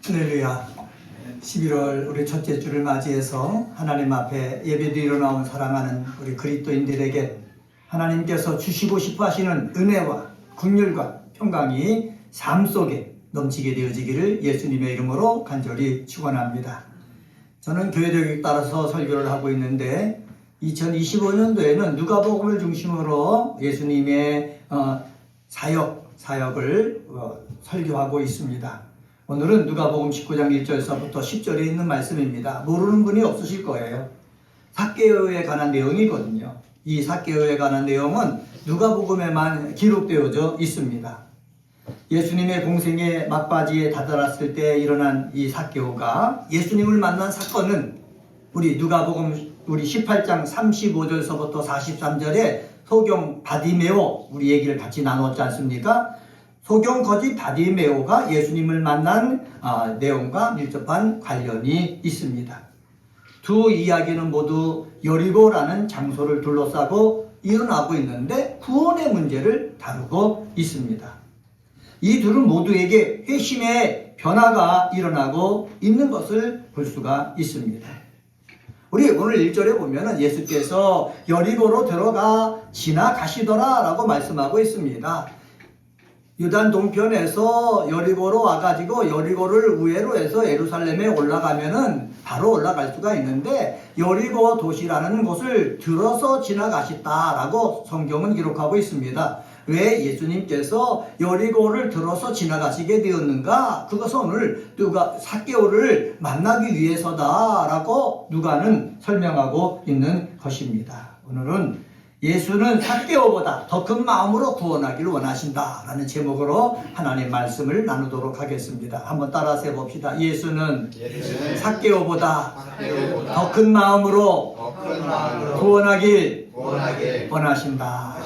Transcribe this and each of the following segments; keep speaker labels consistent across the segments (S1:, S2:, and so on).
S1: 할렐루야. 11월 우리 첫째 주를 맞이해서 하나님 앞에 예배드리러 나온 사랑하는 우리 그리스도인들에게 하나님께서 주시고 싶어 하시는 은혜와 긍휼과 평강이 삶 속에 넘치게 되어지기를 예수님의 이름으로 간절히 축원합니다. 저는 교회를 따라서 설교를 하고 있는데 2025년도에는 누가복음을 중심으로 예수님의 사역을 설교하고 있습니다. 오늘은 누가복음 19장 1절서부터 10절에 있는 말씀입니다. 모르는 분이 없으실 거예요. 삭개오에 관한 내용이거든요. 이 삭개오에 관한 내용은 누가복음에만 기록되어져 있습니다. 예수님의 공생의 막바지에 다다랐을 때 일어난 이 삭개오가 예수님을 만난 사건은 우리 누가복음 우리 18장 35절서부터 43절에 소경 바디메오 우리 얘기를 같이 나눴지 않습니까? 소경 거지 바디메오가 예수님을 만난 내용과 밀접한 관련이 있습니다. 두 이야기는 모두 여리고라는 장소를 둘러싸고 일어나고 있는데 구원의 문제를 다루고 있습니다. 이 둘은 모두에게 회심의 변화가 일어나고 있는 것을 볼 수가 있습니다. 우리 오늘 1절에 보면은 예수께서 여리고로 들어가 지나가시더라 라고 말씀하고 있습니다. 유단 동편에서 여리고로 와가지고 여리고를 우회로 해서 예루살렘에 올라가면은 바로 올라갈 수가 있는데 여리고 도시라는 곳을 들어서 지나가셨다라고 성경은 기록하고 있습니다. 왜 예수님께서 여리고를 들어서 지나가시게 되었는가? 그것은 오늘 삭개오를 만나기 위해서다라고 누가는 설명하고 있는 것입니다. 오늘은 예수는 삭개오보다 더 큰 마음으로 구원하기를 원하신다라는 제목으로 하나님의 말씀을 나누도록 하겠습니다. 한번 따라서 해봅시다. 예수는 삭개오보다 더 큰 마음으로 구원하길 원하신다.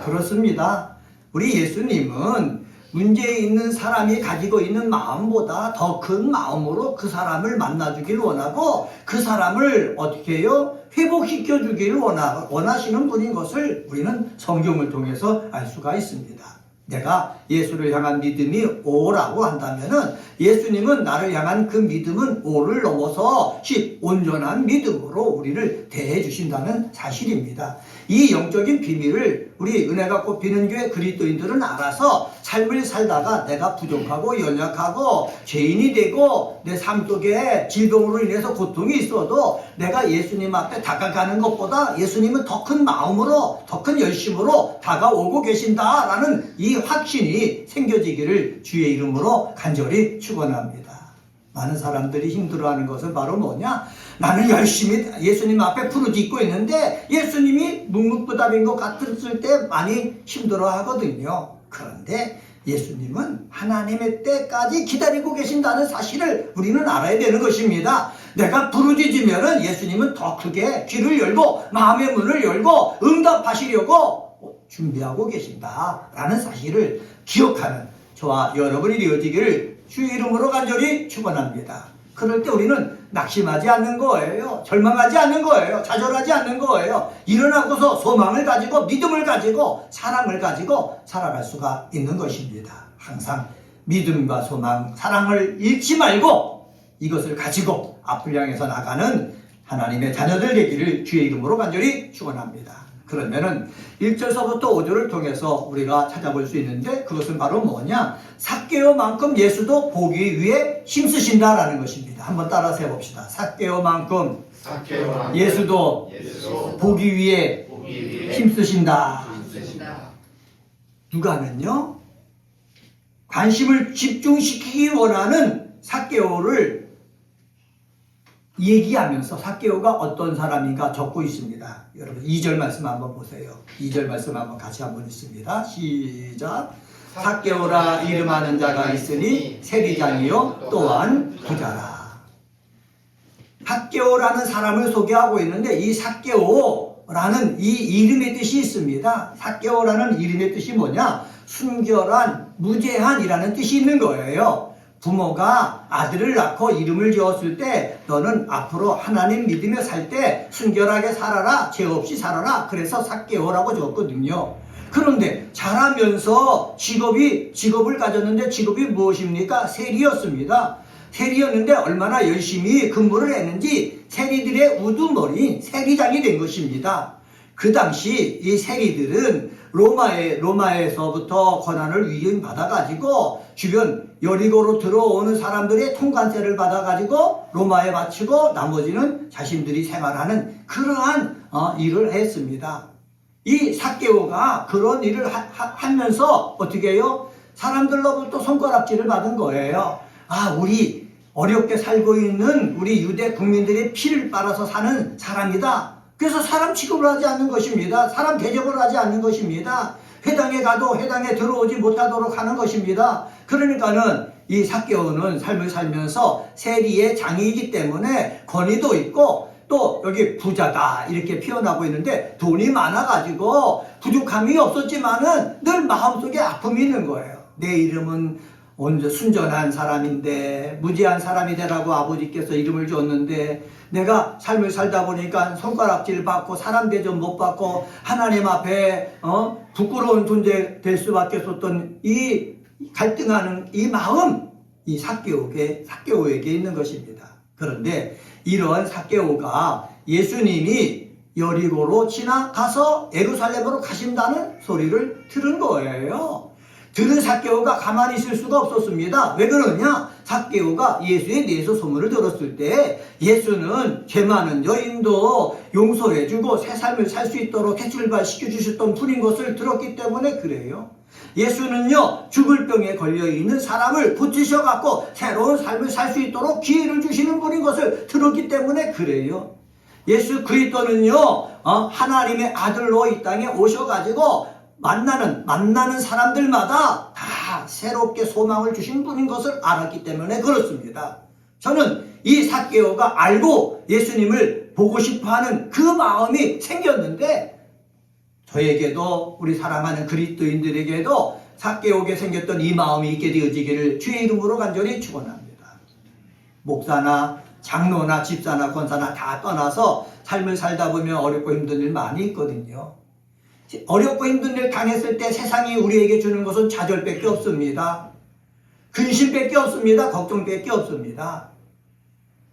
S1: 그렇습니다. 우리 예수님은 문제에 있는 사람이 가지고 있는 마음보다 더 큰 마음으로 그 사람을 만나주길 원하고 그 사람을 어떻게 해요? 회복시켜 주기를 원하시는 분인 것을 우리는 성경을 통해서 알 수가 있습니다. 내가 예수를 향한 믿음이 오라고 한다면은 예수님은 나를 향한 그 믿음은 오를 넘어서 온전한 믿음으로 우리를 대해 주신다는 사실입니다. 이 영적인 비밀을 우리 은혜가 꽃피는 교회 그리스도인들은 알아서 삶을 살다가 내가 부족하고 연약하고 죄인이 되고 내 삶 속에 질병으로 인해서 고통이 있어도 내가 예수님 앞에 다가가는 것보다 예수님은 더 큰 마음으로 더 큰 열심으로 다가오고 계신다라는 이 확신이 생겨지기를 주의 이름으로 간절히 축원합니다. 많은 사람들이 힘들어하는 것은 바로 뭐냐? 나는 열심히 예수님 앞에 부르짖고 있는데 예수님이 묵묵부답인 것 같았을 때 많이 힘들어하거든요. 그런데 예수님은 하나님의 때까지 기다리고 계신다는 사실을 우리는 알아야 되는 것입니다. 내가 부르짖으면 예수님은 더 크게 귀를 열고 마음의 문을 열고 응답하시려고 준비하고 계신다라는 사실을 기억하는 저와 여러분이 되어지기를 주의 이름으로 간절히 축원합니다. 그럴 때 우리는 낙심하지 않는 거예요. 절망하지 않는 거예요. 좌절하지 않는 거예요. 일어나고서 소망을 가지고 믿음을 가지고 사랑을 가지고 살아갈 수가 있는 것입니다. 항상 믿음과 소망, 사랑을 잃지 말고 이것을 가지고 앞을 향해서 나가는 하나님의 자녀들 되기를 주의 이름으로 간절히 축원합니다. 그러면은 1절서부터 5절을 통해서 우리가 찾아볼 수 있는데 그것은 바로 뭐냐? 삭개오만큼 예수도 보기 위해 힘쓰신다라는 것입니다. 한번 따라서 해봅시다. 삭개오만큼 예수도 보기 위해 힘쓰신다. 누가는요? 관심을 집중시키기 원하는 삭개오를 얘기하면서 삭개오가 어떤 사람인가 적고 있습니다. 여러분 2절 말씀 한번 보세요. 2절 말씀 한번 같이 한번 읽습니다. 시작. 삭개오라 이름하는 자가 있으니 세리장이요 또한 부자라. 삭개오라는 사람을 소개하고 있는데 이 삭개오라는 이 이름의 뜻이 있습니다. 삭개오라는 이름의 뜻이 뭐냐? 순결한, 무죄한이라는 뜻이 있는 거예요. 부모가 아들을 낳고 이름을 지었을 때 너는 앞으로 하나님 믿으며 살 때 순결하게 살아라, 죄 없이 살아라. 그래서 삭개오라고 적었거든요. 그런데 자라면서 직업을 가졌는데 직업이 무엇입니까? 세리였습니다. 세리였는데 얼마나 열심히 근무를 했는지 세리들의 우두머리인 세리장이 된 것입니다. 그 당시 이 세리들은 로마에서부터 권한을 위임받아가지고 주변 여리고로 들어오는 사람들의 통관세를 받아가지고 로마에 바치고 나머지는 자신들이 생활하는 그러한 일을 했습니다. 이 삭개오가 그런 일을 하면서 어떻게 해요? 사람들로부터 손가락질을 받은 거예요. 아, 우리 어렵게 살고 있는 우리 유대 국민들의 피를 빨아서 사는 사람이다. 그래서 사람 취급을 하지 않는 것입니다. 사람 대접을 하지 않는 것입니다. 회당에 가도 회당에 들어오지 못하도록 하는 것입니다. 그러니까는 이 삭개오는 삶을 살면서 세리의 장이기 때문에 권위도 있고 또 여기 부자다 이렇게 표현하고 있는데 돈이 많아가지고 부족함이 없었지만은 늘 마음속에 아픔이 있는 거예요. 내 이름은 순전한 사람인데 무지한 사람이 되라고 아버지께서 이름을 줬는데 내가 삶을 살다 보니까 손가락질 받고 사람 대접 못 받고 하나님 앞에 부끄러운 존재 될 수밖에 없었던 이 갈등하는 이 마음, 이 삭개오에게 있는 것입니다. 그런데 이런 삭개오가 예수님이 여리고로 지나가서 예루살렘으로 가신다는 소리를 들은 거예요. 들은 삭개오가 가만히 있을 수가 없었습니다. 왜 그러냐? 삭개오가 예수에 대해서 소문을 들었을 때 예수는 죄 많은 여인도 용서해주고 새 삶을 살 수 있도록 해출발시켜 주셨던 분인 것을 들었기 때문에 그래요. 예수는요, 죽을 병에 걸려있는 사람을 고치셔갖고 새로운 삶을 살 수 있도록 기회를 주시는 분인 것을 들었기 때문에 그래요. 예수 그리스도는요, 하나님의 아들로 이 땅에 오셔가지고 만나는 사람들마다 다 새롭게 소망을 주신 분인 것을 알았기 때문에 그렇습니다. 저는 이 삭개오가 알고 예수님을 보고 싶어하는 그 마음이 생겼는데 저에게도 우리 사랑하는 그리스도인들에게도 삭개오에게 생겼던 이 마음이 있게 되어지기를 주의 이름으로 간절히 축원합니다. 목사나 장로나 집사나 권사나 다 떠나서 삶을 살다 보면 어렵고 힘든 일 많이 있거든요. 어렵고 힘든 일 당했을 때 세상이 우리에게 주는 것은 좌절밖에 없습니다. 근심밖에 없습니다. 걱정밖에 없습니다.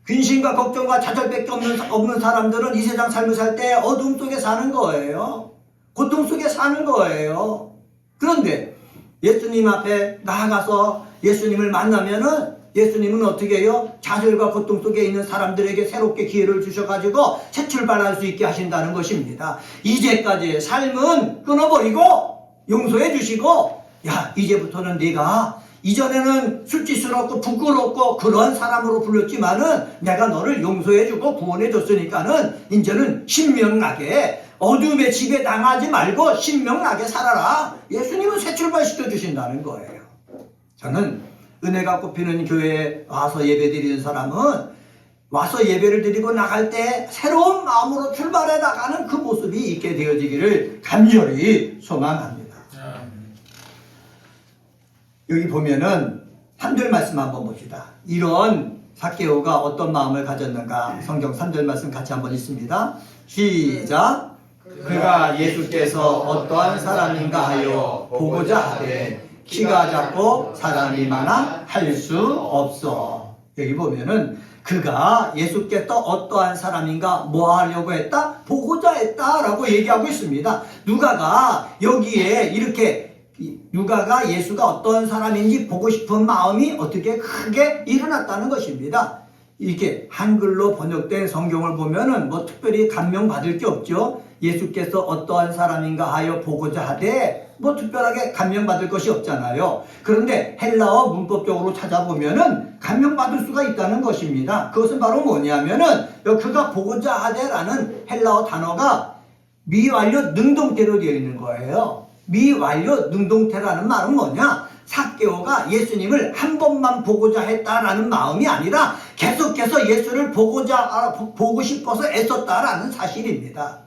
S1: 근심과 걱정과 좌절밖에 없는 사람들은 이 세상 삶을 살 때 어둠 속에 사는 거예요. 고통 속에 사는 거예요. 그런데 예수님 앞에 나아가서 예수님을 만나면은 예수님은 어떻게 해요? 좌절과 고통 속에 있는 사람들에게 새롭게 기회를 주셔가지고 새 출발할 수 있게 하신다는 것입니다. 이제까지의 삶은 끊어버리고 용서해 주시고 야, 이제부터는 네가 이전에는 수치스럽고 부끄럽고 그러한 사람으로 불렸지만은 내가 너를 용서해주고 구원해줬으니까는 이제는 신명나게 어둠의 집에 당하지 말고 신명나게 살아라. 예수님은 새 출발시켜 주신다는 거예요. 저는 은혜가 꼽히는 교회에 와서 예배 드리는 사람은 와서 예배를 드리고 나갈 때 새로운 마음으로 출발해 나가는 그 모습이 있게 되어지기를 간절히 소망합니다. 여기 보면은 3절 말씀 한번 봅시다. 이런 삭개오가 어떤 마음을 가졌는가 성경 3절 말씀 같이 한번 읽습니다. 시작. 그가 예수께서 어떠한 사람인가 하여 보고자 하되 키가 작고 사람이 많아 할 수 없어. 여기 보면은 그가 예수께서 어떠한 사람인가 뭐 하려고 했다? 보고자 했다 라고 얘기하고 있습니다. 누가가 여기에 이렇게 누가가 예수가 어떤 사람인지 보고 싶은 마음이 어떻게 크게 일어났다는 것입니다. 이렇게 한글로 번역된 성경을 보면은 뭐 특별히 감명받을 게 없죠. 예수께서 어떠한 사람인가 하여 보고자 하되 뭐 특별하게 감명받을 것이 없잖아요. 그런데 헬라어 문법적으로 찾아보면은 감명받을 수가 있다는 것입니다. 그것은 바로 뭐냐면은 그가 보고자 하되라는 헬라어 단어가 미완료 능동태로 되어 있는 거예요. 미완료 능동태라는 말은 뭐냐? 삭개오가 예수님을 한 번만 보고자 했다라는 마음이 아니라 계속해서 예수를 보고 싶어서 애썼다라는 사실입니다.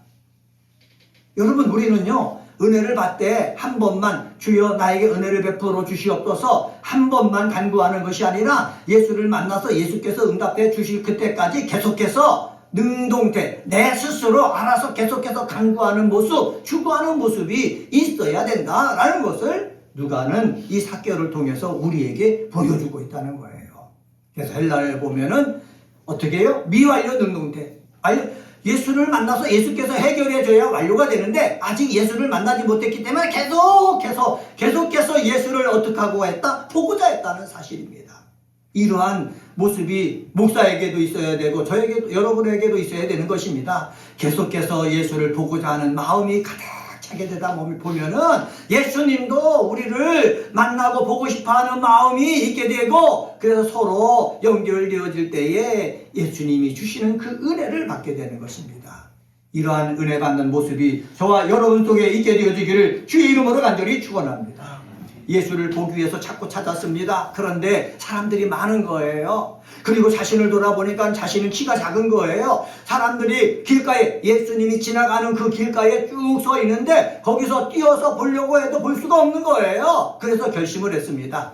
S1: 여러분, 우리는요, 은혜를 받되 한 번만 주여 나에게 은혜를 베풀어 주시옵소서 한 번만 간구하는 것이 아니라 예수를 만나서 예수께서 응답해 주실 그때까지 계속해서 능동태, 내 스스로 알아서 계속해서 간구하는 모습, 추구하는 모습이 있어야 된다라는 것을 누가는 이 삭개오를 통해서 우리에게 보여주고 있다는 거예요. 그래서 헬라에 보면은 어떻게 해요? 미완료 능동태. 예수를 만나서 예수께서 해결해줘야 완료가 되는데 아직 예수를 만나지 못했기 때문에 계속해서 예수를 어떻게 하고 했다? 보고자 했다는 사실입니다. 이러한 모습이 목사에게도 있어야 되고 저에게도 여러분에게도 있어야 되는 것입니다. 계속해서 예수를 보고자 하는 마음이 가득 차게 되다 보면은 예수님도 우리를 만나고 보고 싶어하는 마음이 있게 되고 그래서 서로 연결되어질 때에 예수님이 주시는 그 은혜를 받게 되는 것입니다. 이러한 은혜 받는 모습이 저와 여러분 속에 있게 되어지기를 주의 이름으로 간절히 축원합니다. 예수를 보기 위해서 자꾸 찾았습니다. 그런데 사람들이 많은 거예요. 그리고 자신을 돌아보니까 자신은 키가 작은 거예요. 사람들이 길가에 예수님이 지나가는 그 길가에 쭉 서 있는데 거기서 뛰어서 보려고 해도 볼 수가 없는 거예요. 그래서 결심을 했습니다.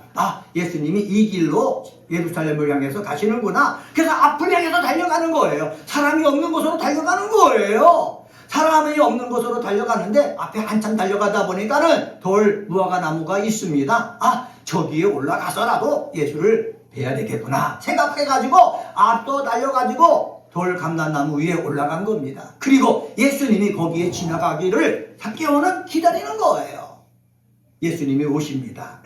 S1: 예수님이 이 길로 예루살렘을 향해서 가시는구나. 그래서 앞을 향해서 달려가는 거예요. 사람이 없는 곳으로 달려가는 거예요. 사람이 없는 곳으로 달려가는데 앞에 한참 달려가다 보니까는 돌 무화과 나무가 있습니다. 저기에 올라가서라도 예수를 뵈야 되겠구나 생각해가지고 앞도 달려가지고 돌 감람나무 위에 올라간 겁니다. 그리고 예수님이 거기에 지나가기를 삭개오는 기다리는 거예요. 예수님이 오십니다.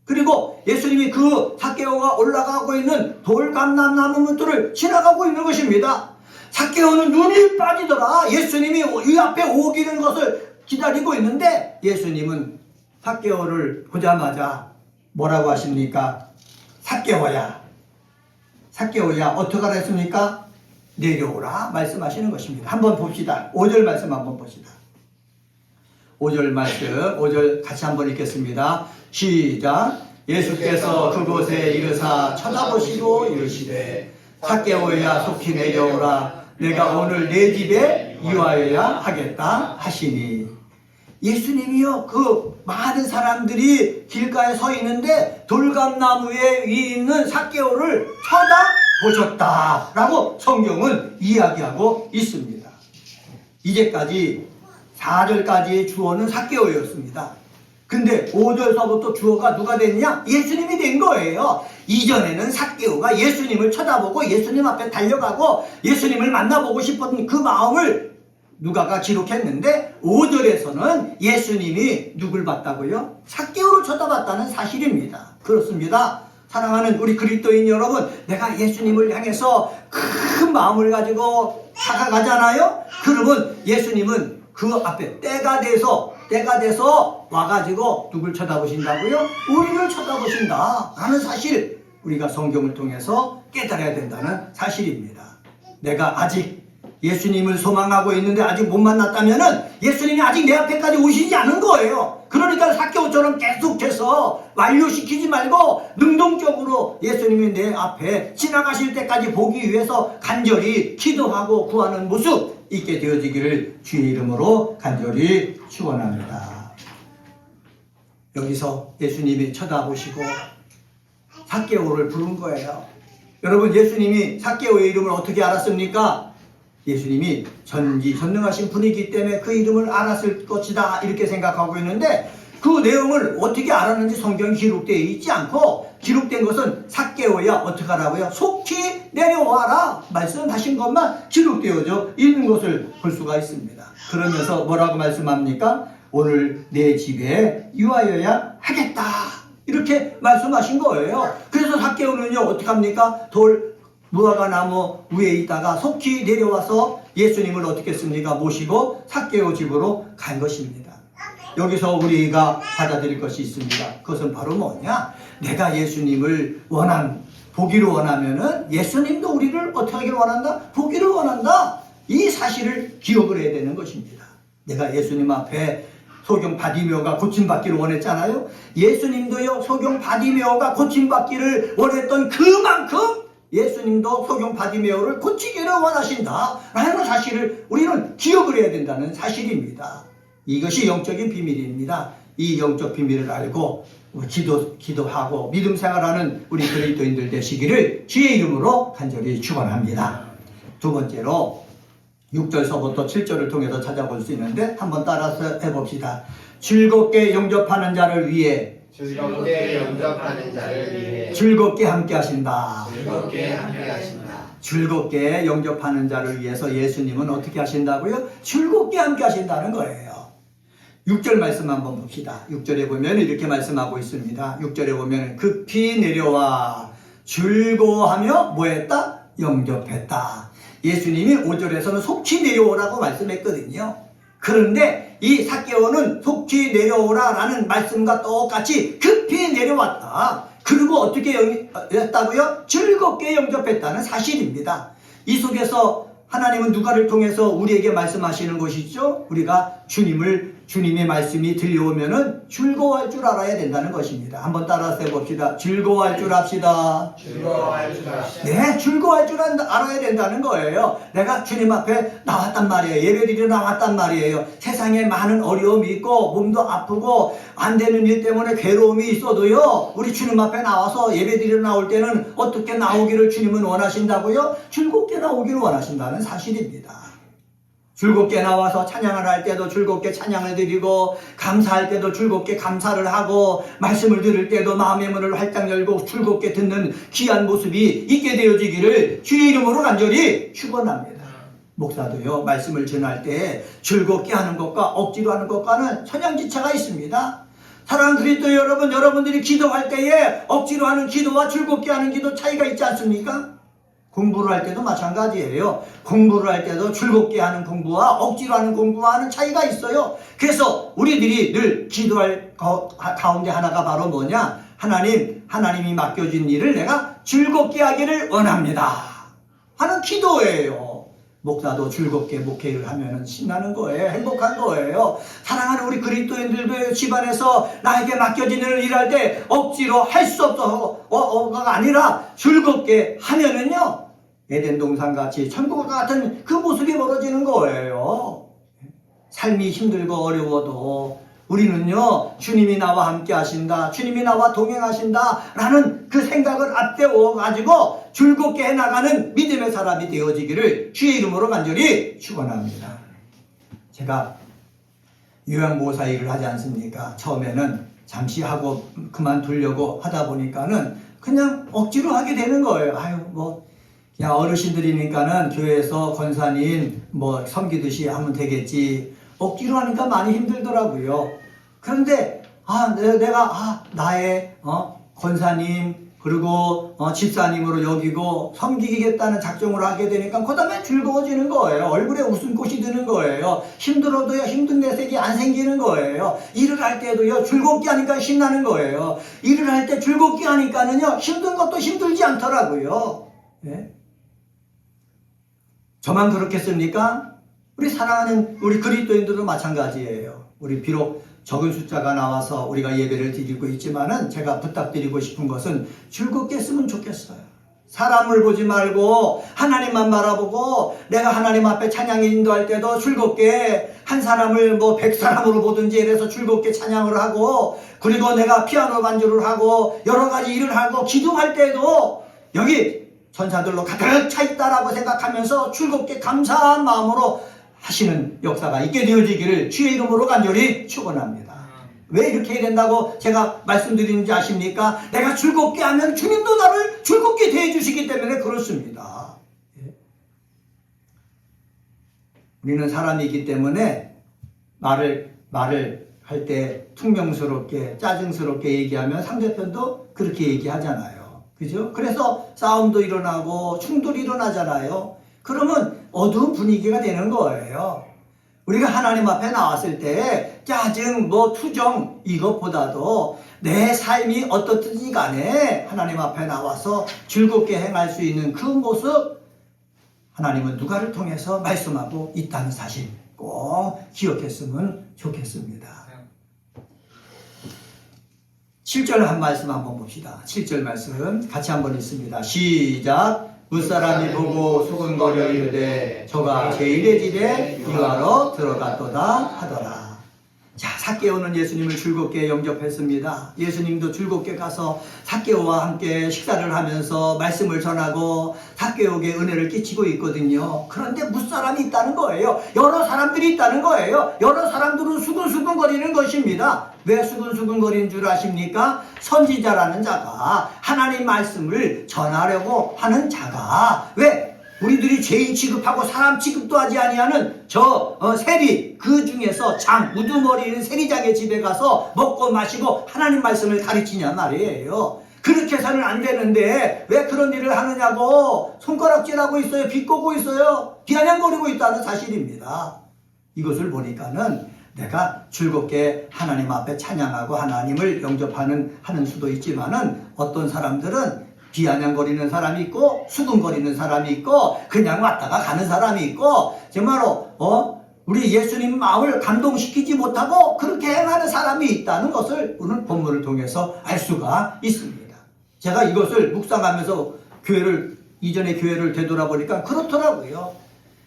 S1: 그리고 예수님이 그 삭개오가 올라가고 있는 돌 감람나무 문들을 지나가고 있는 것입니다. 삭개오는 눈이 빠지더라. 예수님이 이 앞에 오기는 것을 기다리고 있는데 예수님은 삭개오를 보자마자 뭐라고 하십니까? 삭개오야 어떻게 하라 했습니까? 내려오라 말씀하시는 것입니다. 한번 봅시다. 5절 말씀 한번 봅시다. 5절 말씀 5절 같이 한번 읽겠습니다. 시작. 예수께서 그곳에 이르사 쳐다보시고 이르시되 삭개오야 속히 내려오라. 내가 오늘 내 집에 이와여야 하겠다 하시니. 예수님이요 그 많은 사람들이 길가에 서 있는데 돌감나무에 위에 있는 삭개오를 쳐다보셨다라고 성경은 이야기하고 있습니다. 이제까지 4절까지의 주어는 삭개오였습니다. 근데 5절서부터 주어가 누가 됐냐? 예수님이 된 거예요. 이전에는 삭개오가 예수님을 쳐다보고 예수님 앞에 달려가고 예수님을 만나보고 싶었던 그 마음을 누가가 기록했는데 5절에서는 예수님이 누굴 봤다고요? 삭개오를 쳐다봤다는 사실입니다. 그렇습니다. 사랑하는 우리 그리스도인 여러분, 내가 예수님을 향해서 큰 마음을 가지고 다가가잖아요? 그러면 예수님은 그 앞에 때가 돼서 와가지고 누굴 쳐다보신다고요? 우리를 쳐다보신다 라는 사실, 우리가 성경을 통해서 깨달아야 된다는 사실입니다. 내가 아직 예수님을 소망하고 있는데 아직 못 만났다면은 예수님이 아직 내 앞에까지 오시지 않은 거예요. 그러니까 삭개오처럼 계속해서 완료시키지 말고 능동적으로 예수님이 내 앞에 지나가실 때까지 보기 위해서 간절히 기도하고 구하는 모습 있게 되어지기를 주의 이름으로 간절히 축원합니다. 여기서 예수님이 쳐다보시고 삭개오를 부른 거예요. 여러분, 예수님이 삭개오의 이름을 어떻게 알았습니까? 예수님이 전지전능하신 분이기 때문에 그 이름을 알았을 것이다 이렇게 생각하고 있는데, 그 내용을 어떻게 알았는지 성경에 기록되어 있지 않고, 기록된 것은 삭개오야 어떻게 하라고요? 속히 내려와라 말씀하신 것만 기록되어져 있는 것을 볼 수가 있습니다. 그러면서 뭐라고 말씀합니까? 오늘 내 집에 유하여야 하겠다 이렇게 말씀하신 거예요. 그래서 삭개오는요 어떻게 합니까? 돌 무화과 나무 위에 있다가 속히 내려와서 예수님을 어떻게 했습니까? 모시고 삭개오 집으로 간 것입니다. 여기서 우리가 받아들일 것이 있습니다. 그것은 바로 뭐냐? 내가 예수님을 보기를 원하면은 예수님도 우리를 어떻게 하기를 원한다? 보기를 원한다. 이 사실을 기억을 해야 되는 것입니다. 내가 예수님 앞에 소경 바디메오가 고침받기를 원했잖아요. 예수님도요 소경 바디메오가 고침받기를 원했던 그만큼 예수님도 소경 바디메오를 고치기를 원하신다 라는 사실을 우리는 기억을 해야 된다는 사실입니다. 이것이 영적인 비밀입니다. 이 영적 비밀을 알고 기도하고 믿음 생활하는 우리 그리스도인들 되시기를 주의 이름으로 간절히 축원합니다. 두 번째로 6절서부터 7절을 통해서 찾아볼 수 있는데 한번 따라서 해봅시다. 즐겁게 영접하는 자를 위해
S2: 즐겁게 영접하는 자를 위해
S1: 즐겁게 함께 하신다.
S2: 즐겁게 함께 하신다.
S1: 즐겁게 영접하는 자를 위해서 예수님은 어떻게 하신다고요? 즐겁게 함께 하신다는 거예요. 6절 말씀 한번 봅시다. 6절에 보면 이렇게 말씀하고 있습니다. 6절에 보면 급히 내려와 즐거워하며 뭐 했다? 영접했다. 예수님이 5절에서는 속히 내려오라고 말씀했거든요. 그런데 이 삭개오는 속히 내려오라라는 말씀과 똑같이 급히 내려왔다. 그리고 어떻게 했다고요? 즐겁게 영접했다는 사실입니다. 이 속에서 하나님은 누가를 통해서 우리에게 말씀하시는 것이죠. 우리가 주님의 말씀이 들려오면은 즐거워할 줄 알아야 된다는 것입니다. 한번 따라서 해봅시다. 즐거워할 줄 압시다.
S2: 즐거워할 줄 압시다.
S1: 네, 즐거워할 줄 알아야 된다는 거예요. 내가 주님 앞에 나왔단 말이에요. 예배드리러 나왔단 말이에요. 세상에 많은 어려움이 있고 몸도 아프고 안 되는 일 때문에 괴로움이 있어도요, 우리 주님 앞에 나와서 예배드리러 나올 때는 어떻게 나오기를 주님은 원하신다고요? 즐겁게 나오기를 원하신다는 사실입니다. 즐겁게 나와서 찬양을 할 때도 즐겁게 찬양을 드리고, 감사할 때도 즐겁게 감사를 하고, 말씀을 들을 때도 마음의 문을 활짝 열고 즐겁게 듣는 귀한 모습이 있게 되어지기를 주의 이름으로 간절히 축원합니다. 목사도요, 말씀을 전할 때 즐겁게 하는 것과 억지로 하는 것과는 천양지차가 있습니다. 사랑하는 그리스도 여러분, 여러분들이 기도할 때에 억지로 하는 기도와 즐겁게 하는 기도 차이가 있지 않습니까? 공부를 할 때도 마찬가지예요. 공부를 할 때도 즐겁게 하는 공부와 억지로 하는 공부와는 차이가 있어요. 그래서 우리들이 늘 기도할 가운데 하나가 바로 뭐냐? 하나님이 맡겨진 일을 내가 즐겁게 하기를 원합니다 하는 기도예요. 목사도 즐겁게 목회를 하면 신나는 거예요. 행복한 거예요. 사랑하는 우리 그리스도인들도 집안에서 나에게 맡겨진 일을 일할 때 억지로 할 수 없어서가 아니라 즐겁게 하면은요, 에덴 동산같이 천국과 같은 그 모습이 벌어지는 거예요. 삶이 힘들고 어려워도 우리는요, 주님이 나와 함께 하신다, 주님이 나와 동행하신다 라는 그 생각을 앞세워 가지고 즐겁게 해나가는 믿음의 사람이 되어지기를 주의 이름으로 간절히 축원합니다. 제가 요양보호사 일을 하지 않습니까? 처음에는 잠시 하고 그만두려고 하다 보니까는 그냥 억지로 하게 되는 거예요. 그냥 어르신들이니까는 교회에서 권사님 섬기듯이 하면 되겠지. 억지로 하니까 많이 힘들더라고요. 그런데 나의 권사님 그리고 집사님으로 여기고 섬기겠다는 작정을 하게 되니까 그 다음에 즐거워지는 거예요. 얼굴에 웃음꽃이 드는 거예요. 힘들어도요, 힘든 내색이 안 생기는 거예요. 일을 할 때도요, 즐겁게 하니까 신나는 거예요. 일을 할 때 즐겁게 하니까는요, 힘든 것도 힘들지 않더라고요. 네? 저만 그렇겠습니까? 우리 사랑하는 우리 그리스도인들도 마찬가지예요. 우리 비록 적은 숫자가 나와서 우리가 예배를 드리고 있지만은 제가 부탁드리고 싶은 것은 즐겁게 했으면 좋겠어요. 사람을 보지 말고 하나님만 바라보고, 내가 하나님 앞에 찬양에 인도할 때도 즐겁게 한 사람을 100사람으로 보든지 이래서 즐겁게 찬양을 하고, 그리고 내가 피아노 반주를 하고 여러 가지 일을 하고 기도할 때도 여기 천사들로 가득 차 있다라고 생각하면서 즐겁게 감사한 마음으로 하시는 역사가 있게 되어지기를 주의 이름으로 간절히 축원합니다. 왜 이렇게 해야 된다고 제가 말씀드리는지 아십니까? 내가 즐겁게 하면 주님도 나를 즐겁게 대해주시기 때문에 그렇습니다. 우리는 사람이기 때문에 말을 할 때 퉁명스럽게 짜증스럽게 얘기하면 상대편도 그렇게 얘기하잖아요. 그죠? 그래서 싸움도 일어나고 충돌이 일어나잖아요. 그러면 어두운 분위기가 되는 거예요. 우리가 하나님 앞에 나왔을 때 짜증, 투정 이것보다도 내 삶이 어떻든지 간에 하나님 앞에 나와서 즐겁게 행할 수 있는 그 모습, 하나님은 누가를 통해서 말씀하고 있다는 사실 꼭 기억했으면 좋겠습니다. 7절 한 말씀 한번 봅시다. 7절 말씀 같이 한번 읽습니다. 시작. 무사람이 보고 수군거려 이르되 저가 제1의 집에 이와러 들어갔도다 하더라. 자, 삭개오는 예수님을 즐겁게 영접했습니다. 예수님도 즐겁게 가서 삭개오와 함께 식사를 하면서 말씀을 전하고 삭개오에게 은혜를 끼치고 있거든요. 그런데 무사람이 있다는 거예요. 여러 사람들이 있다는 거예요. 여러 사람들은 수근수근거리는 것입니다. 왜 수근수근거리는 줄 아십니까? 선지자라는 자가, 하나님 말씀을 전하려고 하는 자가, 왜 우리들이 죄인 취급하고 사람 취급도 하지 아니하는 세리, 그 중에서 우두머리는 세리장의 집에 가서 먹고 마시고 하나님 말씀을 가르치냐 말이에요. 그렇게 해서는 안 되는데 왜 그런 일을 하느냐고 손가락질하고 있어요. 비꼬고 있어요. 비아냥거리고 있다는 사실입니다. 이것을 보니까는 내가 즐겁게 하나님 앞에 찬양하고 하나님을 영접하는 수도 있지만은, 어떤 사람들은 비아냥거리는 사람이 있고 수근거리는 사람이 있고 그냥 왔다가 가는 사람이 있고, 정말로 우리 예수님 마음을 감동시키지 못하고 그렇게 행하는 사람이 있다는 것을 오늘 본문을 통해서 알 수가 있습니다. 제가 이것을 묵상하면서 이전에 교회를 되돌아보니까 그렇더라고요.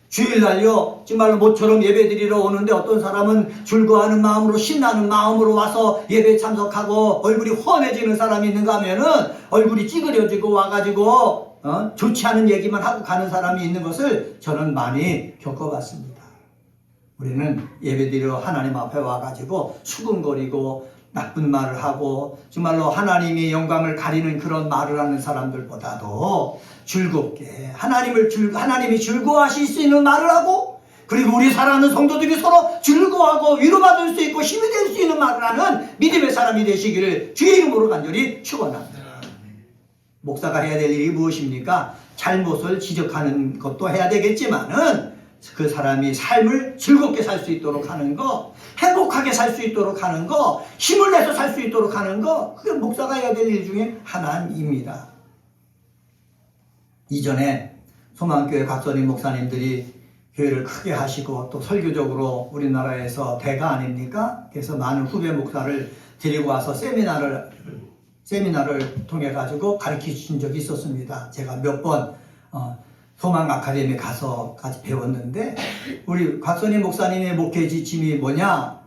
S1: 주일날요, 정말로 모처럼 예배드리러 오는데 어떤 사람은 즐거워하는 마음으로, 신나는 마음으로 와서 예배 참석하고 얼굴이 훤해지는 사람이 있는가 하면은 얼굴이 찌그러지고 와가지고 좋지 않은 얘기만 하고 가는 사람이 있는 것을 저는 많이 겪어봤습니다. 우리는 예배드리러 하나님 앞에 와가지고 수근거리고 나쁜 말을 하고 정말로 하나님의 영광을 가리는 그런 말을 하는 사람들보다도 즐겁게 하나님이 즐거워하실 수 있는 말을 하고, 그리고 우리 사랑하는 성도들이 서로 즐거워하고 위로받을 수 있고 힘이 될 수 있는 말을 하는 믿음의 사람이 되시기를 주의 이름으로 간절히 축원합니다. 목사가 해야 될 일이 무엇입니까? 잘못을 지적하는 것도 해야 되겠지만은 그 사람이 삶을 즐겁게 살 수 있도록 하는 거, 행복하게 살 수 있도록 하는 거, 힘을 내서 살 수 있도록 하는 거, 그게 목사가 해야 될 일 중에 하나입니다. 이전에 소망교회 각선임 목사님들이 교회를 크게 하시고 또 설교적으로 우리나라에서 대가 아닙니까? 그래서 많은 후배 목사를 데리고 와서 세미나를 통해 가지고 가르치신 적이 있었습니다. 제가 몇 번 소망 아카데미에 가서 같이 배웠는데, 우리 곽선임 목사님의 목회 지침이 뭐냐?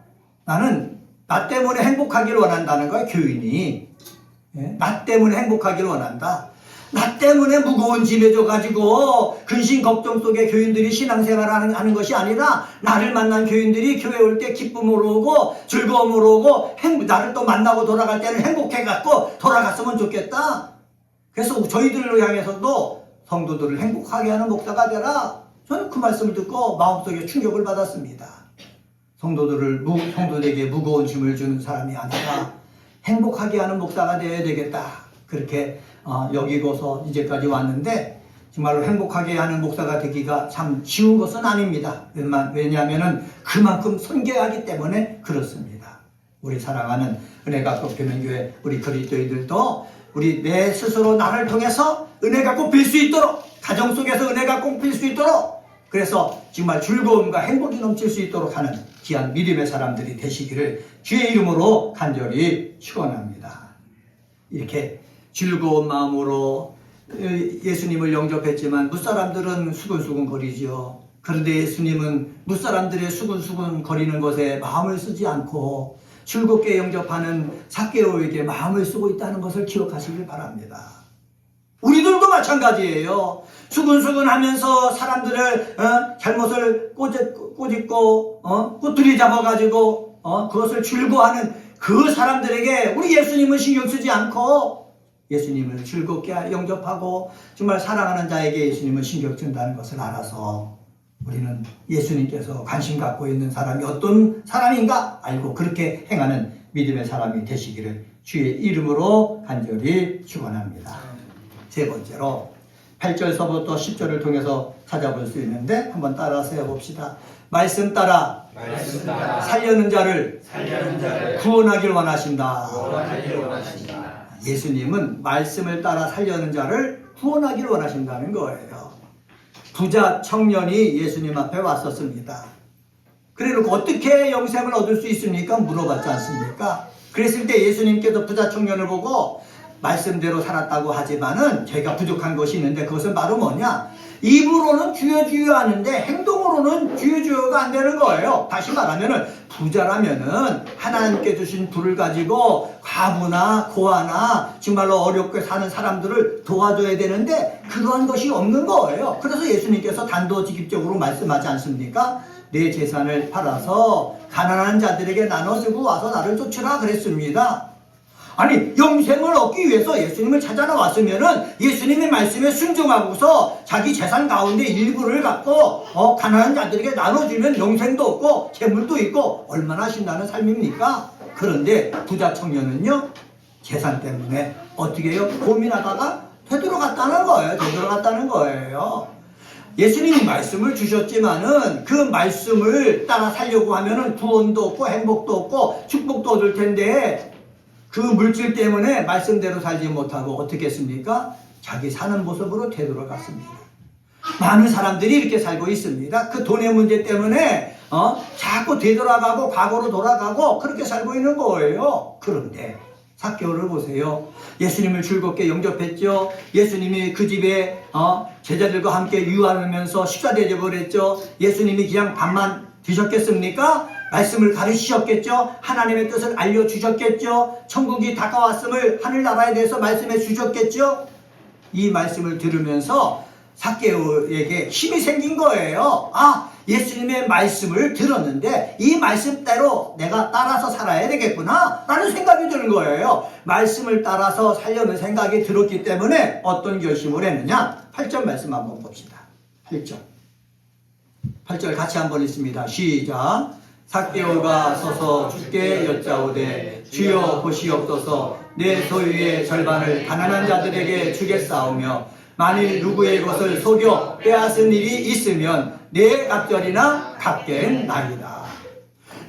S1: 나는 나 때문에 행복하기를 원한다는 거야, 교인이. 나 때문에 행복하기를 원한다. 나 때문에 무거운 짐에 져가지고 근심 걱정 속에 교인들이 신앙생활을 하는 것이 아니라, 나를 만난 교인들이 교회 올 때 기쁨으로 오고 즐거움으로 오고 나를 또 만나고 돌아갈 때는 행복해갖고 돌아갔으면 좋겠다. 그래서 저희들을 향해서도 성도들을 행복하게 하는 목사가 되라. 저는 그 말씀을 듣고 마음속에 충격을 받았습니다. 성도들에게 무거운 짐을 주는 사람이 아니라 행복하게 하는 목사가 되어야 되겠다. 그렇게 여기고서 이제까지 왔는데, 정말로 행복하게 하는 목사가 되기가 참 쉬운 것은 아닙니다. 왜냐하면 그만큼 선교하기 때문에 그렇습니다. 우리 사랑하는 은혜가 꺾이는 교회 우리 그리스도인들도 우리 내 스스로 나를 통해서 은혜가 꼽힐 수 있도록, 가정 속에서 은혜가 꼽힐 수 있도록, 그래서 정말 즐거움과 행복이 넘칠 수 있도록 하는 귀한 믿음의 사람들이 되시기를 주의 이름으로 간절히 축원합니다. 이렇게 즐거운 마음으로 예수님을 영접했지만 무사람들은 수근수근거리죠. 그런데 예수님은 무사람들의 수근수근거리는 것에 마음을 쓰지 않고 즐겁게 영접하는 삭개오에게 마음을 쓰고 있다는 것을 기억하시길 바랍니다. 우리들도 마찬가지예요. 수근수근하면서 사람들을 잘못을 꼬집고 꼬투리 잡아가지고 그것을 즐거워하는 그 사람들에게 우리 예수님은 신경 쓰지 않고 예수님을 즐겁게 영접하고 정말 사랑하는 자에게 예수님은 신경 쓴다는 것을 알아서 우리는 예수님께서 관심 갖고 있는 사람이 어떤 사람인가 알고 그렇게 행하는 믿음의 사람이 되시기를 주의 이름으로 간절히 축원합니다. 세 번째로 8절서부터 10절을 통해서 찾아볼 수 있는데 한번 따라서 해봅시다. 말씀 따라 살려는 자를 구원하길 원하신다. 예수님은 말씀을 따라 살려는 자를 구원하길 원하신다는 거예요. 부자 청년이 예수님 앞에 왔었습니다. 그래놓고 어떻게 영생을 얻을 수 있습니까? 물어봤지 않습니까? 그랬을 때 예수님께서 부자 청년을 보고 말씀대로 살았다고 하지만은 제가 부족한 것이 있는데 그것은 바로 뭐냐? 입으로는 주여 하는데 행동으로는 주여가 안 되는 거예요. 다시 말하면은 부자라면은 하나님께 주신 부를 가지고 과부나 고아나 정말로 어렵게 사는 사람들을 도와줘야 되는데 그러한 것이 없는 거예요. 그래서 예수님께서 단도직입적으로 말씀하지 않습니까? 내 재산을 팔아서 가난한 자들에게 나눠주고 와서 나를 쫓으라 그랬습니다. 아니, 영생을 얻기 위해서 예수님을 찾아 나왔으면은 예수님의 말씀에 순종하고서 자기 재산 가운데 일부를 갖고 가난한 자들에게 나눠주면 영생도 얻고 재물도 있고 얼마나 신나는 삶입니까? 그런데 부자 청년은요, 재산 때문에 어떻게 해요? 고민하다가 되돌아갔다는 거예요. 예수님이 말씀을 주셨지만은 그 말씀을 따라 살려고 하면은 구원도 없고 행복도 없고 축복도 얻을 텐데 그 물질 때문에 말씀대로 살지 못하고 어떻게 했습니까? 자기 사는 모습으로 되돌아갔습니다. 많은 사람들이 이렇게 살고 있습니다. 그 돈의 문제 때문에 자꾸 되돌아가고 과거로 돌아가고 그렇게 살고 있는 거예요. 그런데 삭개오를 보세요. 예수님을 즐겁게 영접했죠. 예수님이 그 집에 제자들과 함께 유하면서 식사 대접을 했죠. 예수님이 그냥 밥만 드셨겠습니까? 말씀을 가르치셨겠죠. 하나님의 뜻을 알려주셨겠죠. 천국이 다가왔음을 하늘나라에 대해서 말씀해 주셨겠죠. 이 말씀을 들으면서 삭개오에게 힘이 생긴 거예요. 아, 예수님의 말씀을 들었는데 이 말씀대로 내가 따라서 살아야 되겠구나 라는 생각이 드는 거예요. 말씀을 따라서 살려는 생각이 들었기 때문에 어떤 결심을 했느냐. 8절 말씀 한번 봅시다. 8절 같이 한번 읽습니다. 시작. 삭개오가 서서 주께 여짜오되 주여 보시옵소서 내 소유의 절반을 가난한 자들에게 주겠사오며 만일 누구의 것을 속여 빼앗은 일이 있으면 내 갑절이나 갚겠나이다.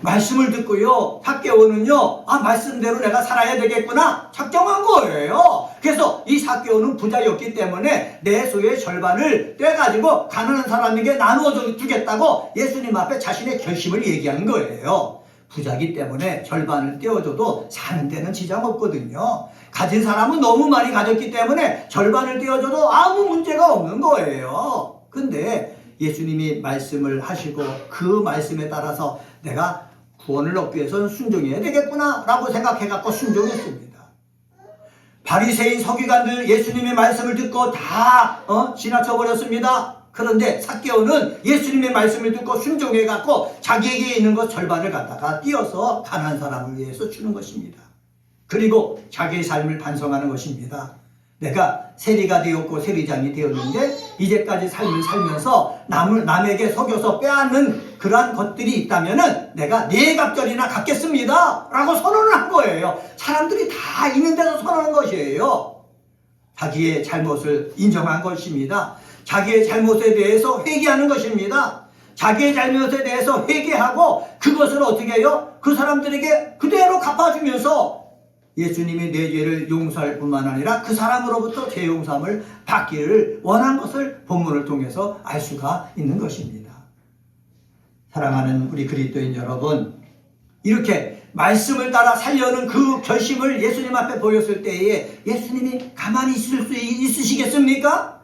S1: 말씀을 듣고요, 삭개오는요, 말씀대로 내가 살아야 되겠구나 작정한 거예요. 그래서 이 삭개오는 부자였기 때문에 내 소유의 절반을 떼가지고 가난한 사람에게 나누어 주겠다고 예수님 앞에 자신의 결심을 얘기한 거예요. 부자기 때문에 절반을 떼어줘도 사는 데는 지장 없거든요. 가진 사람은 너무 많이 가졌기 때문에 절반을 떼어줘도 아무 문제가 없는 거예요. 근데 예수님이 말씀을 하시고 그 말씀에 따라서 내가 구원을 얻기 위해서는 순종해야 되겠구나 라고 생각해갖고 순종했습니다. 바리새인 서기관들 예수님의 말씀을 듣고 다 지나쳐버렸습니다. 그런데 삭개오는 예수님의 말씀을 듣고 순종해갖고 자기에게 있는 것 절반을 갖다가 띄어서 가난한 사람을 위해서 주는 것입니다. 그리고 자기의 삶을 반성하는 것입니다. 내가 세리가 되었고 세리장이 되었는데 이제까지 삶을 살면서 남에게 속여서 빼앗는 그러한 것들이 있다면은 내가 네 갑절이나 갚겠습니다 라고 선언을 한 거예요. 사람들이 다 있는 데서 선언한 것이에요. 자기의 잘못을 인정한 것입니다. 자기의 잘못에 대해서 회개하는 것입니다. 자기의 잘못에 대해서 회개하고 그것을 어떻게 해요? 그 사람들에게 그대로 갚아주면서 예수님이 내 죄를 용서할 뿐만 아니라 그 사람으로부터 죄 용서함을 받기를 원한 것을 본문을 통해서 알 수가 있는 것입니다. 사랑하는 우리 그리스도인 여러분, 이렇게 말씀을 따라 살려는 그 결심을 예수님 앞에 보였을 때에 예수님이 가만히 있을 수 있으시겠습니까?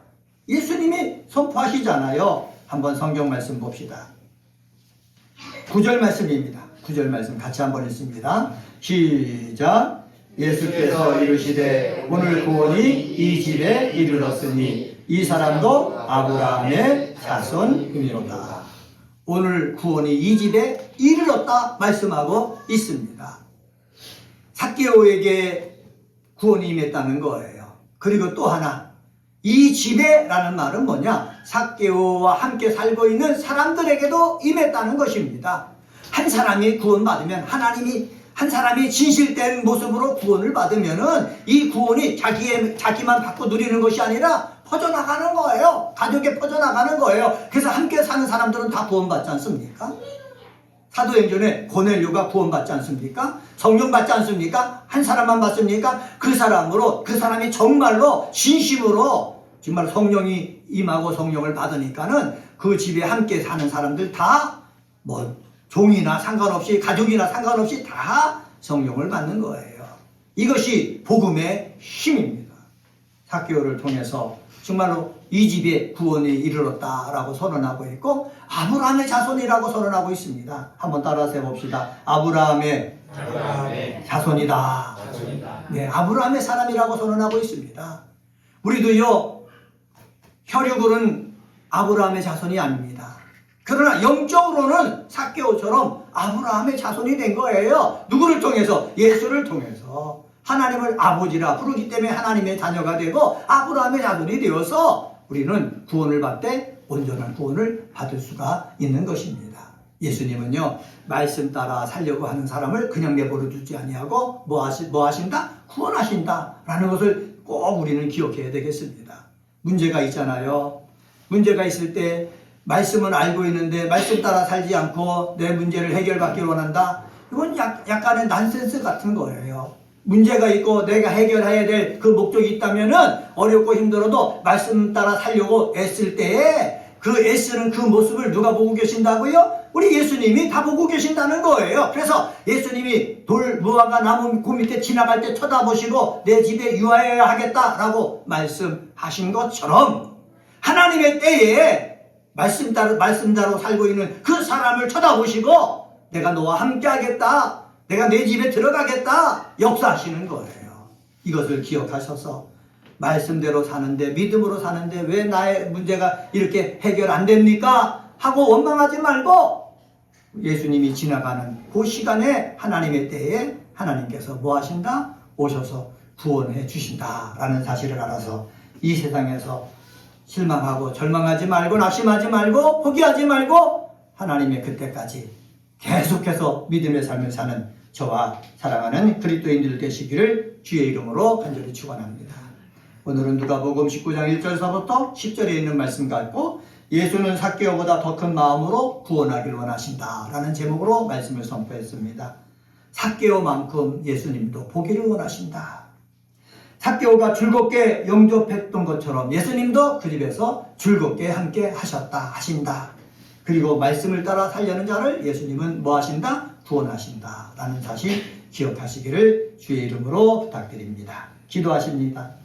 S1: 예수님이 선포하시잖아요. 한번 성경 말씀 봅시다. 9절 말씀입니다. 9절 말씀 같이 한번 읽습니다. 시작. 예수께서 이르시되 오늘 구원이 이 집에 이르렀으니 이 사람도 아브라함의 자손이로다. 오늘 구원이 이 집에 이르렀다 말씀하고 있습니다. 삭개오에게 구원이 임했다는 거예요. 그리고 또 하나, 이 집에라는 말은 뭐냐? 삭개오와 함께 살고 있는 사람들에게도 임했다는 것입니다. 한 사람이 구원받으면 한 사람이 진실된 모습으로 구원을 받으면은 이 구원이 자기만 받고 누리는 것이 아니라 퍼져나가는 거예요. 가족에 퍼져나가는 거예요. 그래서 함께 사는 사람들은 다 구원받지 않습니까? 사도행전에 고넬료가 구원받지 않습니까? 성령 받지 않습니까? 한 사람만 받습니까? 그 사람이 정말로 진심으로 정말 성령이 임하고 성령을 받으니까는 그 집에 함께 사는 사람들 다 종이나 상관없이 가족이나 상관없이 다 성령을 받는 거예요. 이것이 복음의 힘입니다. 삭개오를 통해서 정말로 이 집에 구원이 이르렀다라고 선언하고 있고 아브라함의 자손이라고 선언하고 있습니다. 한번 따라서 해봅시다. 아브라함의 자손이다. 네, 아브라함의 사람이라고 선언하고 있습니다. 우리도요, 혈육으로는 아브라함의 자손이 아닙니다. 그러나 영적으로는 삭개오처럼 아브라함의 자손이 된 거예요. 누구를 통해서? 예수를 통해서. 하나님을 아버지라 부르기 때문에 하나님의 자녀가 되고 아브라함의 자손이 되어서 우리는 구원을 받되 온전한 구원을 받을 수가 있는 것입니다. 예수님은요, 말씀 따라 살려고 하는 사람을 그냥 내버려 두지 아니하고 뭐 하신다? 구원하신다 라는 것을 꼭 우리는 기억해야 되겠습니다. 문제가 있잖아요. 문제가 있을 때 말씀은 알고 있는데 말씀 따라 살지 않고 내 문제를 해결받기를 원한다? 이건 약간의 난센스 같은 거예요. 문제가 있고 내가 해결해야 될 그 목적이 있다면은 어렵고 힘들어도 말씀 따라 살려고 애쓸 때에 그 애쓰는 그 모습을 누가 보고 계신다고요? 우리 예수님이 다 보고 계신다는 거예요. 그래서 예수님이 돌 무화과 나무 그 밑에 지나갈 때 쳐다보시고 내 집에 유하여야 하겠다라고 말씀하신 것처럼 하나님의 때에 말씀대로 살고 있는 그 사람을 쳐다보시고 내가 너와 함께 하겠다, 내가 내 집에 들어가겠다 역사하시는 거예요. 이것을 기억하셔서 말씀대로 사는데, 믿음으로 사는데 왜 나의 문제가 이렇게 해결 안 됩니까? 하고 원망하지 말고 예수님이 지나가는 그 시간에 하나님의 때에 하나님께서 뭐 하신다? 오셔서 구원해 주신다라는 사실을 알아서 이 세상에서 실망하고 절망하지 말고 낙심하지 말고 포기하지 말고 하나님의 그때까지 계속해서 믿음의 삶을 사는 저와 사랑하는 그리스도인들 되시기를 주의 이름으로 간절히 축원합니다. 오늘은 누가복음 19장 1절서부터 10절에 있는 말씀 갖고 예수는 삭개오보다 더 큰 마음으로 구원하기를 원하신다 라는 제목으로 말씀을 선포했습니다. 삭개오만큼 예수님도 보기를 원하신다. 삭개오가 즐겁게 영접했던 것처럼 예수님도 그 집에서 즐겁게 함께 하신다. 그리고 말씀을 따라 살려는 자를 예수님은 뭐 하신다? 구원하신다 라는 사실 기억하시기를 주의 이름으로 부탁드립니다. 기도하십니다.